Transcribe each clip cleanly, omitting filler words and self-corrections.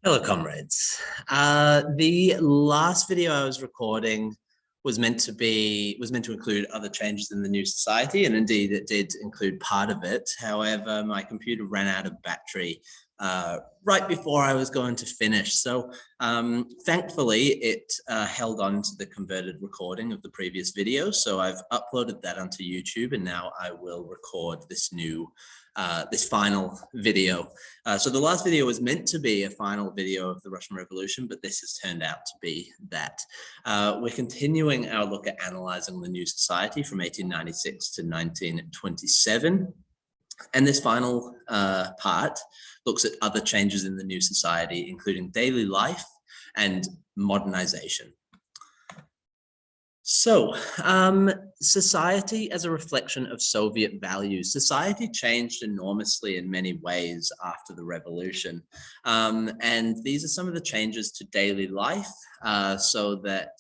Hello, comrades. The last video I was recording was meant to include other changes in the new society, and indeed it did include part of it. However, my computer ran out of battery right before I was going to finish. So thankfully, it held on to the converted recording of the previous video. So I've uploaded that onto YouTube, and now I will record this new this final video. So the last video was meant to be a final video of the Russian Revolution, but this has turned out to be that. We're continuing our look at analyzing the new society from 1896 to 1927. And this final part looks at other changes in the new society, including daily life and modernization. So, society as a reflection of Soviet values. Society changed enormously in many ways after the revolution. And these are some of the changes to daily life, so that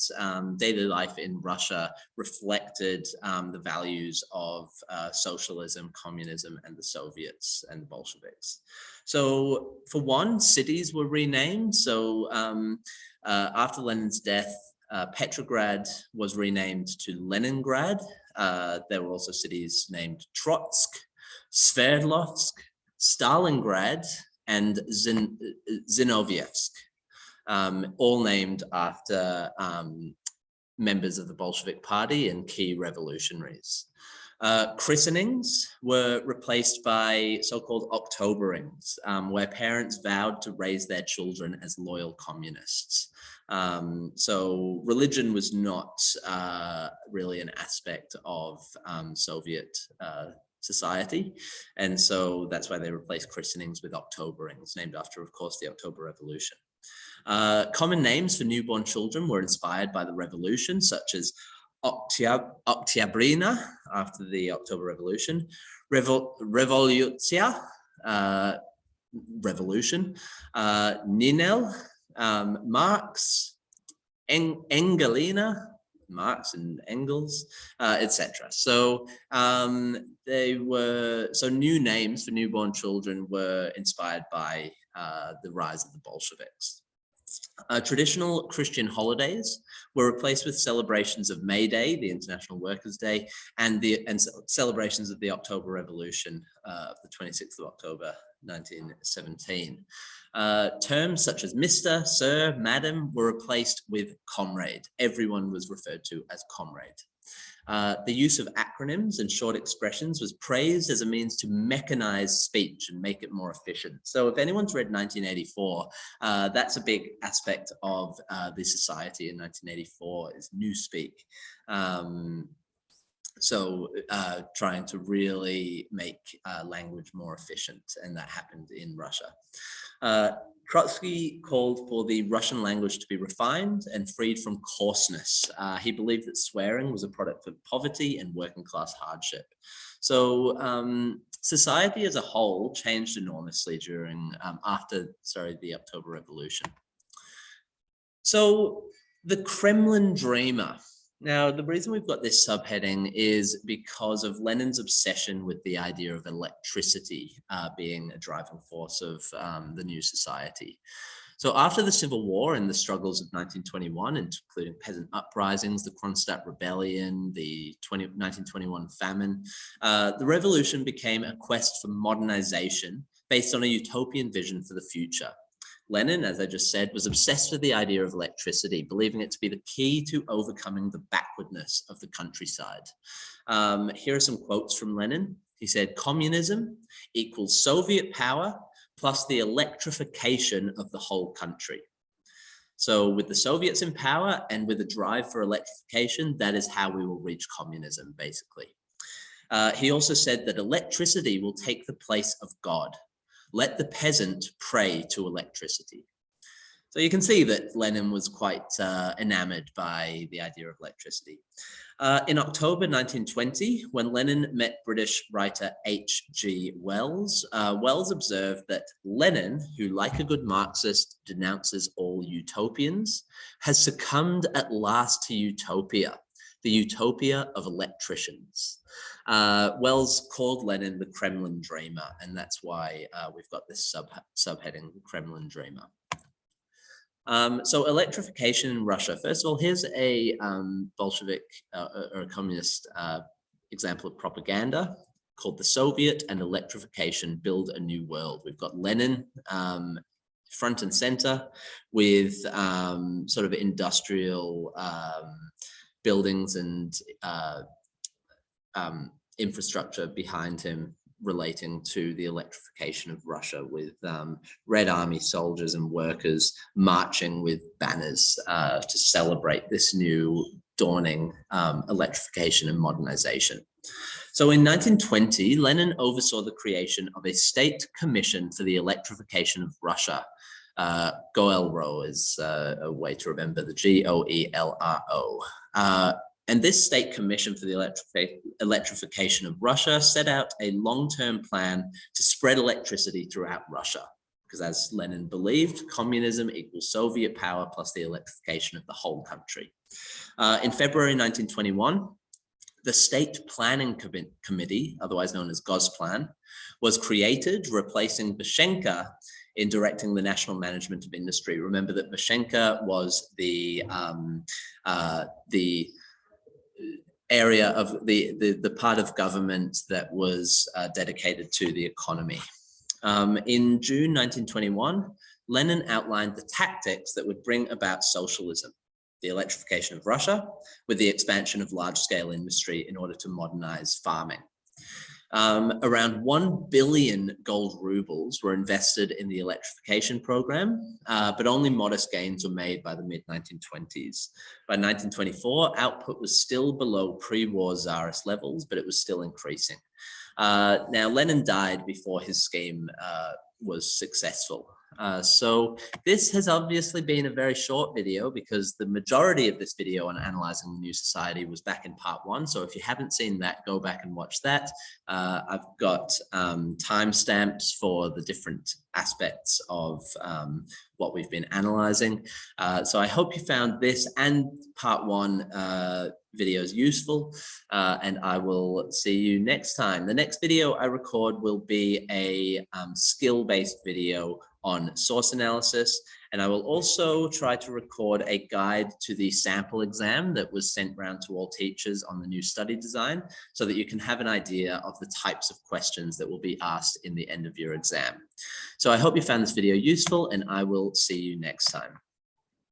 daily life in Russia reflected the values of socialism, communism, and the Soviets and the Bolsheviks. So, for one, cities were renamed. So, after Lenin's death, Petrograd was renamed to Leningrad. There were also cities named Trotsk, Sverdlovsk, Stalingrad, and Zinovyevsk, all named after members of the Bolshevik Party and key revolutionaries. Christenings were replaced by so-called Octoberings, where parents vowed to raise their children as loyal communists. So religion was not really an aspect of Soviet society. And so that's why they replaced christenings with Octoberings, named after, of course, the October Revolution. Common names for newborn children were inspired by the revolution, such as Oktyabrina, after the October Revolution, Revolutia, revolution, Ninel, Marx, Engelina, Marx and Engels, etc. So new names for newborn children were inspired by the rise of the Bolsheviks. Traditional Christian holidays were replaced with celebrations of May Day, the International Workers' Day, and celebrations of the October Revolution of the 26th of October, 1917. Terms such as Mr., Sir, Madam were replaced with Comrade. Everyone was referred to as Comrade. The use of acronyms and short expressions was praised as a means to mechanize speech and make it more efficient. So if anyone's read 1984, that's a big aspect of the society in 1984 is newspeak. Trying to really make language more efficient, and that happened in Russia. Trotsky called for the Russian language to be refined and freed from coarseness. He believed that swearing was a product of poverty and working class hardship. So society as a whole changed enormously during after the October Revolution. So the Kremlin Dreamer. Now, the reason we've got this subheading is because of Lenin's obsession with the idea of electricity being a driving force of the new society. So after the Civil War and the struggles of 1921, including peasant uprisings, the Kronstadt Rebellion, the 1921 famine, the revolution became a quest for modernization based on a utopian vision for the future. Lenin, as I just said, was obsessed with the idea of electricity, believing it to be the key to overcoming the backwardness of the countryside. Here are some quotes from Lenin. He said, "Communism equals Soviet power plus the electrification of the whole country." So with the Soviets in power and with a drive for electrification, that is how we will reach communism, basically. He also said that electricity will take the place of God. Let the peasant pray to electricity. So you can see that Lenin was quite enamored by the idea of electricity. In October 1920, when Lenin met British writer H.G. Wells, Wells observed that Lenin, who like a good Marxist denounces all utopians, has succumbed at last to utopia, the utopia of electricians. Wells called Lenin the Kremlin Dreamer, and that's why we've got this subheading, Kremlin Dreamer. So electrification in Russia. First of all, here's a Bolshevik or a communist example of propaganda called The Soviet and Electrification Build a New World. We've got Lenin front and center with sort of industrial buildings and infrastructure behind him relating to the electrification of Russia, with Red Army soldiers and workers marching with banners to celebrate this new dawning electrification and modernization. So in 1920, Lenin oversaw the creation of a state commission for the electrification of Russia. GOELRO is a way to remember the GOELRO. And this state commission for the electrification of Russia set out a long-term plan to spread electricity throughout Russia, because as Lenin believed, communism equals Soviet power plus the electrification of the whole country. In February 1921, the State Planning Committee, otherwise known as GOSPLAN, was created, replacing Bashenka in directing the national management of industry. Remember that Bashenka was the area of the part of government that was dedicated to the economy. In June 1921, Lenin outlined the tactics that would bring about socialism, the electrification of Russia, with the expansion of large-scale industry in order to modernize farming. Around 1 billion gold rubles were invested in the electrification program, but only modest gains were made by the mid-1920s. By 1924, output was still below pre-war Tsarist levels, but it was still increasing. Now, Lenin died before his scheme was successful. So this has obviously been a very short video, because the majority of this video on analyzing the new society was back in part 1. So if you haven't seen that, go back and watch that. I've got timestamps for the different aspects of what we've been analyzing. So I hope you found this and part 1 videos useful, and I will see you next time. The next video I record will be a skill-based video on source analysis, and I will also try to record a guide to the sample exam that was sent round to all teachers on the new study design, so that you can have an idea of the types of questions that will be asked in the end of your exam. So I hope you found this video useful, and I will see you next time.